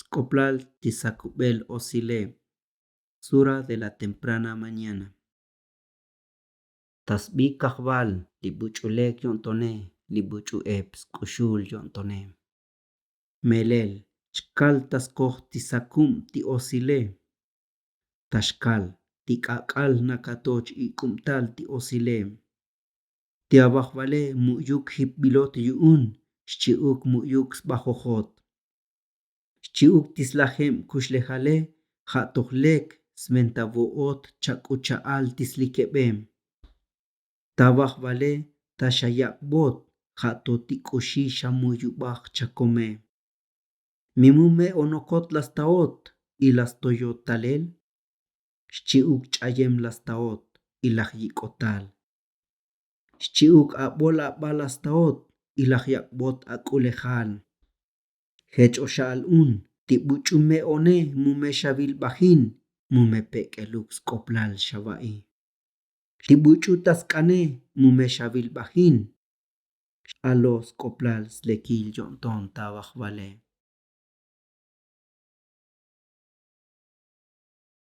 Scoplal tisacubel osile. Sura de la temprana mañana. Tasbi kahbal libuchulek yontone libuchu eps kushul yontone. Melel chkal taskoj tisakum ti osile. Tashkal tikakal nakatoch ikumtal ti osile. Tiabajvale muyuk hipbilot yuun shchiuk muyuk sbajojot. Shchiuk tislajem kushlejale jatojlek sventavoot chakuchaal tislikebem. Tabajvale tashayakbot jatotikushi shamuyubaj chakome. Mimume onokot lastaot y lastoyotalel. Shchiuk chayem lastaot y lajyikotal. Shchiuk abol abalastaot y lajyakbot akulejal. Hech oshal un tibuchume one mume shabil bajin mume pekeluk skoplal shabai. Tibuchutas kane mume shabil bajin. Alos skoplal slekil yonton tabajvale.